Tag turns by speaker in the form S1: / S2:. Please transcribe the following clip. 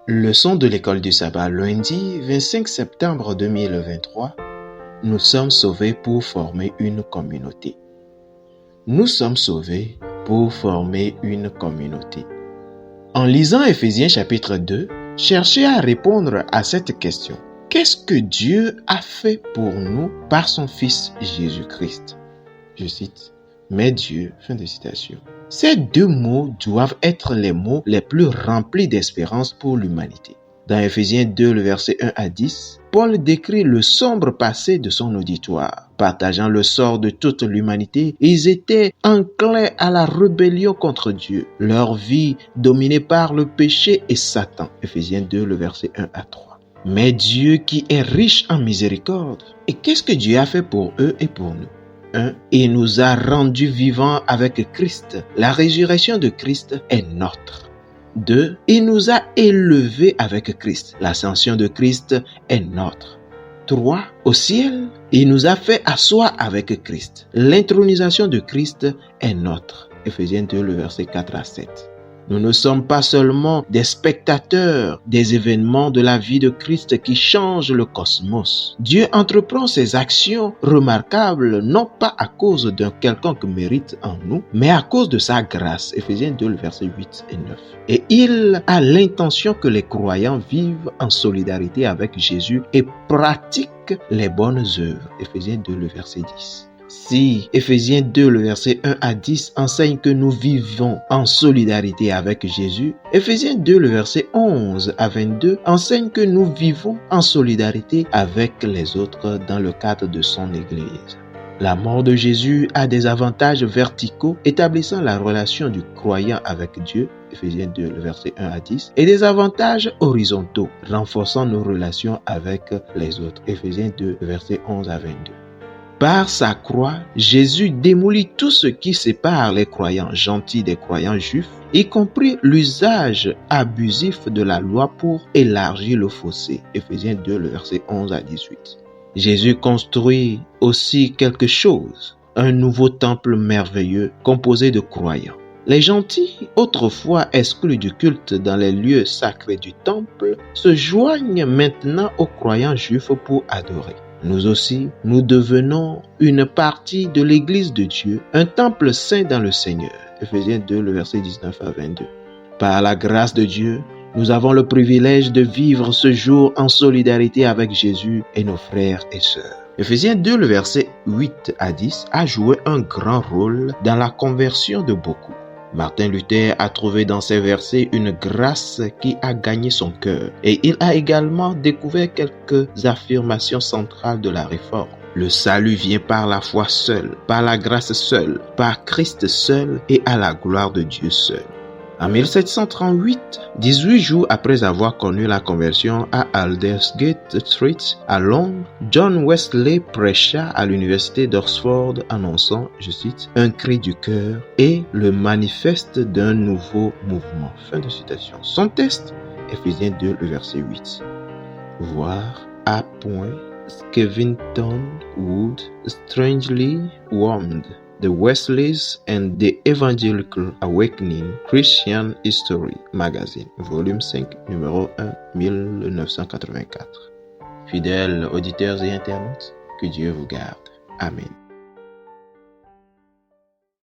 S1: Leçon de l'école du sabbat, lundi 25 septembre 2023. Nous sommes sauvés pour former une communauté. Nous sommes sauvés pour former une communauté. En lisant Éphésiens chapitre 2, cherchez à répondre à cette question. Qu'est-ce que Dieu a fait pour nous par son Fils Jésus-Christ? Je cite, « Mais Dieu », fin de citation. Ces deux mots doivent être les mots les plus remplis d'espérance pour l'humanité. Dans Éphésiens 2, le verset 1 à 10, Paul décrit le sombre passé de son auditoire. Partageant le sort de toute l'humanité, ils étaient enclins à la rébellion contre Dieu, leur vie dominée par le péché et Satan. Éphésiens 2, le verset 1 à 3. Mais Dieu qui est riche en miséricorde, et qu'est-ce que Dieu a fait pour eux et pour nous? 1. Il nous a rendus vivants avec Christ. La résurrection de Christ est nôtre. 2. Il nous a élevés avec Christ. L'ascension de Christ est nôtre. 3. Au ciel, il nous a fait asseoir avec Christ. L'intronisation de Christ est nôtre. Éphésiens 2, le verset 4 à 7. Nous ne sommes pas seulement des spectateurs des événements de la vie de Christ qui changent le cosmos. Dieu entreprend ses actions remarquables non pas à cause d'un quelconque mérite en nous, mais à cause de sa grâce. Éphésiens 2, le verset 8 et 9. Et il a l'intention que les croyants vivent en solidarité avec Jésus et pratiquent les bonnes œuvres. Éphésiens 2, le verset 10. Si Éphésiens 2, le verset 1 à 10 enseigne que nous vivons en solidarité avec Jésus, Éphésiens 2, le verset 11 à 22 enseigne que nous vivons en solidarité avec les autres dans le cadre de son Église. La mort de Jésus a des avantages verticaux établissant la relation du croyant avec Dieu, Éphésiens 2, le verset 1 à 10, et des avantages horizontaux renforçant nos relations avec les autres, Éphésiens 2, le verset 11 à 22. Par sa croix, Jésus démolit tout ce qui sépare les croyants gentils des croyants juifs, y compris l'usage abusif de la loi pour élargir le fossé. Éphésiens 2, le verset 11 à 18. Jésus construit aussi quelque chose, un nouveau temple merveilleux composé de croyants. Les gentils, autrefois exclus du culte dans les lieux sacrés du temple, se joignent maintenant aux croyants juifs pour adorer. Nous aussi, nous devenons une partie de l'Église de Dieu, un temple saint dans le Seigneur. Éphésiens 2, le verset 19 à 22. Par la grâce de Dieu, nous avons le privilège de vivre ce jour en solidarité avec Jésus et nos frères et sœurs. Éphésiens 2, le verset 8 à 10 a joué un grand rôle dans la conversion de beaucoup. Martin Luther a trouvé dans ces versets une grâce qui a gagné son cœur et il a également découvert quelques affirmations centrales de la réforme. Le salut vient par la foi seule, par la grâce seule, par Christ seul et à la gloire de Dieu seul. En 1738, 18 jours après avoir connu la conversion à Aldersgate Street à Londres, John Wesley prêcha à l'université d'Oxford annonçant, je cite, un cri du cœur et le manifeste d'un nouveau mouvement. Fin de citation. Son texte, Éphésiens 2, le verset 8. Voir A. Skevington Wood, Strangely Warmed. The Wesleys and the Evangelical Awakening Christian History Magazine, volume 5, numéro 1, 1984. Fidèles auditeurs et internautes, que Dieu vous garde. Amen.